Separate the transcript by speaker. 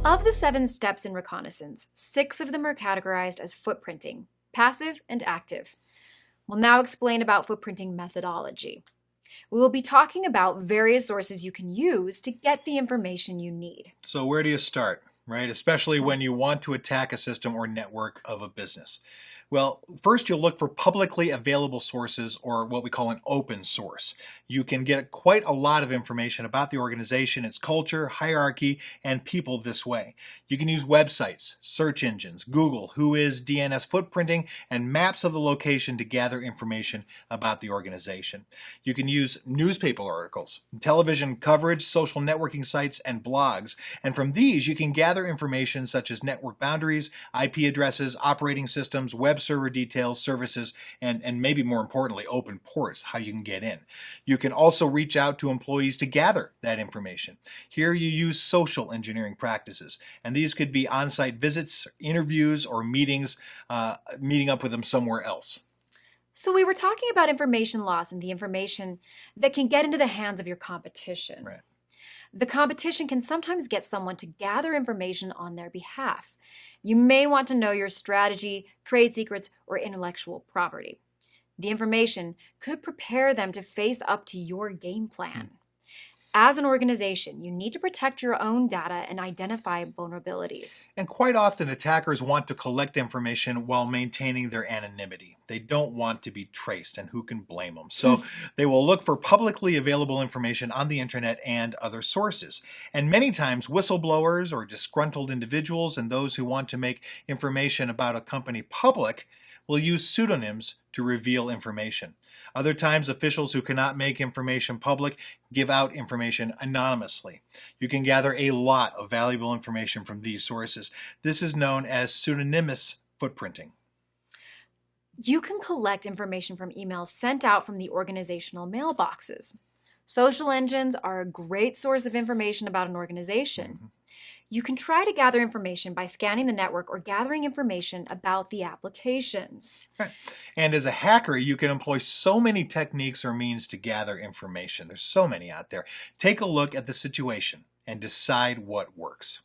Speaker 1: Of the 7 steps in reconnaissance, 6 of them are categorized as footprinting, passive and active. We'll now explain about footprinting methodology. We will be talking about various sources you can use to get the information you need.
Speaker 2: So where do you start, right? Especially when you want to attack a system or network of a business. Well, first you'll look for publicly available sources, or what we call an open source. You can get quite a lot of information about the organization, its culture, hierarchy, and people this way. You can use websites, search engines, Google, Whois, DNS footprinting, and maps of the location to gather information about the organization. You can use newspaper articles, television coverage, social networking sites, and blogs. And from these, you can gather information such as network boundaries, IP addresses, operating systems, web server details, services, and maybe more importantly, open ports, how you can get in. You can also reach out to employees to gather that information. Here you use social engineering practices, and these could be on-site visits, interviews, or meetings, meeting up with them somewhere else.
Speaker 1: So we were talking about information loss and the information that can get into the hands of your competition.
Speaker 2: Right.
Speaker 1: The competition can sometimes get someone to gather information on their behalf. You may want to know your strategy, trade secrets, or intellectual property. The information could prepare them to face up to your game plan. As an organization, you need to protect your own data and identify vulnerabilities.
Speaker 2: And quite often, attackers want to collect information while maintaining their anonymity. They don't want to be traced, and who can blame them? So they will look for publicly available information on the internet and other sources. And many times, whistleblowers or disgruntled individuals and those who want to make information about a company public will use pseudonyms to reveal information. Other times, officials who cannot make information public give out information anonymously. You can gather a lot of valuable information from these sources. This is known as pseudonymous footprinting.
Speaker 1: You can collect information from emails sent out from the organizational mailboxes. Social engines are a great source of information about an organization. You can try to gather information by scanning the network or gathering information about the applications.
Speaker 2: Right. And as a hacker, you can employ so many techniques or means to gather information. There's so many out there. Take a look at the situation and decide what works.